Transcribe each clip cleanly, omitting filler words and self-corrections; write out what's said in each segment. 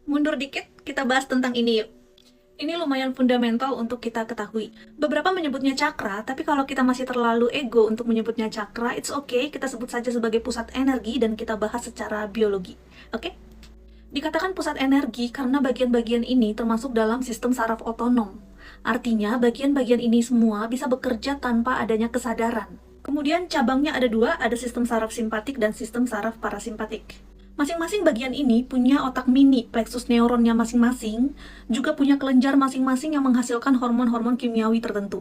Mundur dikit, kita bahas tentang ini yuk. Ini lumayan fundamental untuk kita ketahui. Beberapa menyebutnya cakra, tapi kalau kita masih terlalu ego untuk menyebutnya cakra, it's okay, kita sebut saja sebagai pusat energi dan kita bahas secara biologi. Oke? Dikatakan pusat energi karena bagian-bagian ini termasuk dalam sistem saraf otonom. Artinya, bagian-bagian ini semua bisa bekerja tanpa adanya kesadaran. Kemudian cabangnya ada dua, ada sistem saraf simpatik dan sistem saraf parasimpatik. Masing-masing bagian ini punya otak mini, plexus neuronnya masing-masing, juga punya kelenjar masing-masing yang menghasilkan hormon-hormon kimiawi tertentu.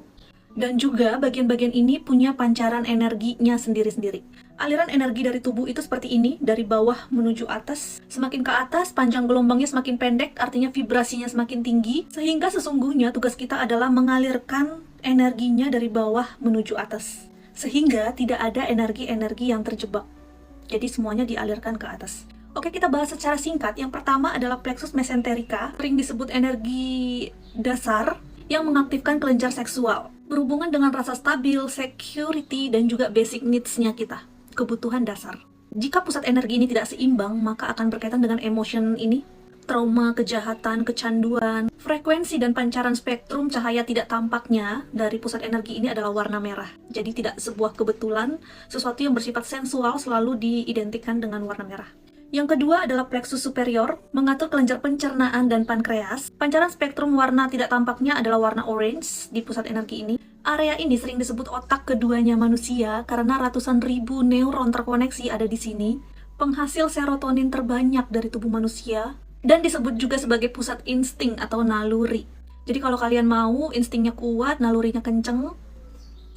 Dan juga bagian-bagian ini punya pancaran energinya sendiri-sendiri. Aliran energi dari tubuh itu seperti ini, dari bawah menuju atas. Semakin ke atas, panjang gelombangnya semakin pendek, artinya vibrasinya semakin tinggi, sehingga sesungguhnya tugas kita adalah mengalirkan energinya dari bawah menuju atas. Sehingga tidak ada energi-energi yang terjebak. Jadi semuanya dialirkan ke atas. Oke, kita bahas secara singkat. Yang pertama adalah plexus mesenterica, sering disebut energi dasar yang mengaktifkan kelenjar seksual. Berhubungan dengan rasa stabil, security, dan juga basic needs-nya kita, kebutuhan dasar. Jika pusat energi ini tidak seimbang, maka akan berkaitan dengan emotion ini, trauma, kejahatan, kecanduan. Frekuensi dan pancaran spektrum cahaya tidak tampaknya dari pusat energi ini adalah warna merah. Jadi tidak sebuah kebetulan, sesuatu yang bersifat sensual selalu diidentikan dengan warna merah. Yang kedua adalah plexus superior, mengatur kelenjar pencernaan dan pankreas. Pancaran spektrum warna tidak tampaknya adalah warna orange di pusat energi ini. Area ini sering disebut otak keduanya manusia karena ratusan ribu neuron terkoneksi ada di sini. Penghasil serotonin terbanyak dari tubuh manusia. Dan disebut juga sebagai pusat insting atau naluri. Jadi kalau kalian mau instingnya kuat, nalurinya kenceng,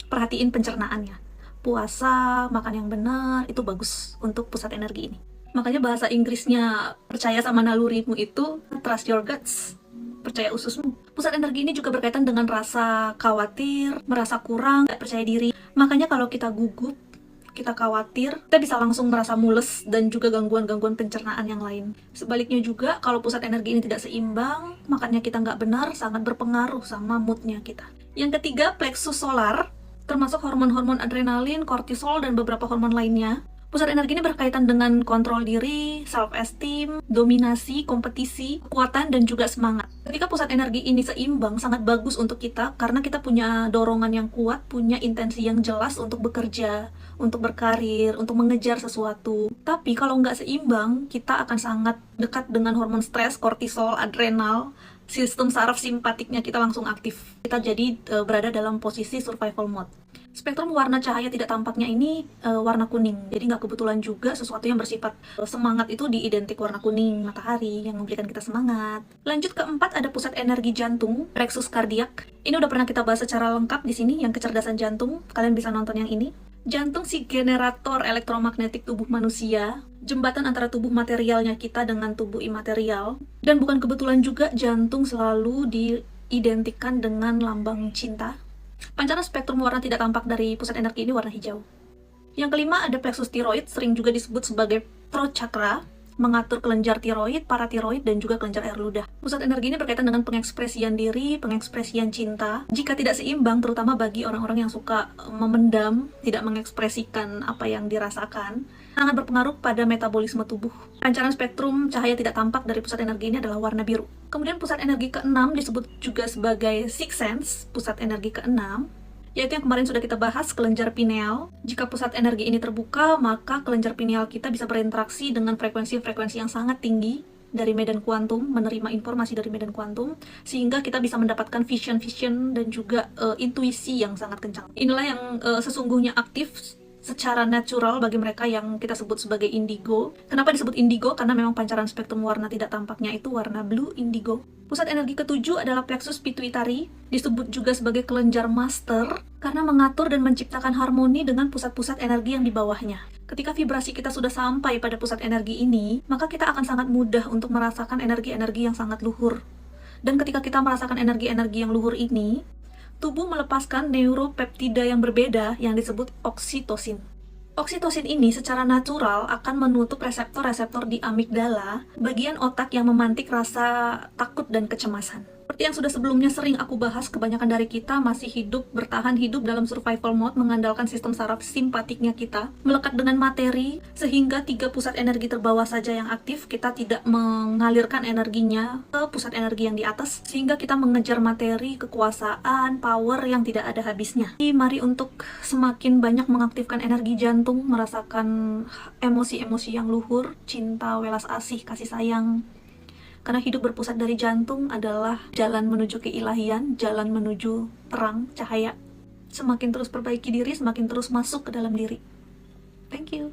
perhatiin pencernaannya. Puasa, makan yang benar, itu bagus untuk pusat energi ini. Makanya bahasa Inggrisnya percaya sama nalurimu itu trust your guts, percaya ususmu. Pusat energi ini juga berkaitan dengan rasa khawatir, merasa kurang, gak percaya diri. Makanya kalau kita gugup, kita khawatir, kita bisa langsung merasa mules dan juga gangguan-gangguan pencernaan yang lain. Sebaliknya juga, kalau pusat energi ini tidak seimbang, makannya kita nggak benar, sangat berpengaruh sama moodnya kita. Yang ketiga, plexus solar, termasuk hormon-hormon adrenalin, kortisol, dan beberapa hormon lainnya. Pusat energi ini berkaitan dengan kontrol diri, self-esteem, dominasi, kompetisi, kekuatan, dan juga semangat. Ketika pusat energi ini seimbang, sangat bagus untuk kita karena kita punya dorongan yang kuat, punya intensi yang jelas untuk bekerja, untuk berkarir, untuk mengejar sesuatu. Tapi kalau nggak seimbang, kita akan sangat dekat dengan hormon stres, kortisol, adrenal, sistem saraf simpatiknya kita langsung aktif. Kita jadi berada dalam posisi survival mode. Spektrum warna cahaya tidak tampaknya ini warna kuning, jadi nggak kebetulan juga sesuatu yang bersifat semangat itu diidentik warna kuning, matahari yang memberikan kita semangat. Lanjut keempat ada pusat energi jantung, plexus kardiak. Ini udah pernah kita bahas secara lengkap di sini, yang kecerdasan jantung. Kalian bisa nonton yang ini. Jantung si generator elektromagnetik tubuh manusia, jembatan antara tubuh materialnya kita dengan tubuh imaterial. Dan bukan kebetulan juga jantung selalu diidentikan dengan lambang cinta. Pancaran spektrum warna tidak tampak dari pusat energi ini warna hijau. Yang kelima ada plexus tiroid, sering juga disebut sebagai throat chakra, mengatur kelenjar tiroid, paratiroid, dan juga kelenjar air ludah. Pusat energi ini berkaitan dengan pengekspresian diri, pengekspresian cinta. Jika tidak seimbang, terutama bagi orang-orang yang suka memendam, tidak mengekspresikan apa yang dirasakan, sangat berpengaruh pada metabolisme tubuh. Pancaran spektrum cahaya tidak tampak dari pusat energi ini adalah warna biru. Kemudian pusat energi keenam disebut juga sebagai sixth sense, pusat energi keenam, yaitu yang kemarin sudah kita bahas, kelenjar pineal. Jika pusat energi ini terbuka, maka kelenjar pineal kita bisa berinteraksi dengan frekuensi-frekuensi yang sangat tinggi dari medan kuantum, menerima informasi dari medan kuantum, sehingga kita bisa mendapatkan vision-vision dan juga intuisi yang sangat kencang. Inilah yang sesungguhnya aktif secara natural bagi mereka yang kita sebut sebagai indigo. Kenapa disebut indigo? Karena memang pancaran spektrum warna tidak tampaknya itu warna blue indigo. Pusat energi ketujuh adalah plexus pituitary, disebut juga sebagai kelenjar master, karena mengatur dan menciptakan harmoni dengan pusat-pusat energi yang di bawahnya. Ketika vibrasi kita sudah sampai pada pusat energi ini, maka kita akan sangat mudah untuk merasakan energi-energi yang sangat luhur. Dan ketika kita merasakan energi-energi yang luhur ini, tubuh melepaskan neuropeptida yang berbeda yang disebut oksitosin. Oksitosin ini secara natural akan menutup reseptor-reseptor di amigdala, bagian otak yang memantik rasa takut dan kecemasan. Seperti yang sudah sebelumnya sering aku bahas, kebanyakan dari kita masih bertahan hidup dalam survival mode, mengandalkan sistem saraf simpatiknya kita, melekat dengan materi, sehingga 3 pusat energi terbawah saja yang aktif. Kita tidak mengalirkan energinya ke pusat energi yang di atas, sehingga kita mengejar materi, kekuasaan, power yang tidak ada habisnya. Jadi mari untuk semakin banyak mengaktifkan energi jantung, merasakan emosi-emosi yang luhur, cinta, welas asih, kasih sayang. Karena hidup berpusat dari jantung adalah jalan menuju keilahian, jalan menuju terang, cahaya. Semakin terus perbaiki diri, semakin terus masuk ke dalam diri. Thank you.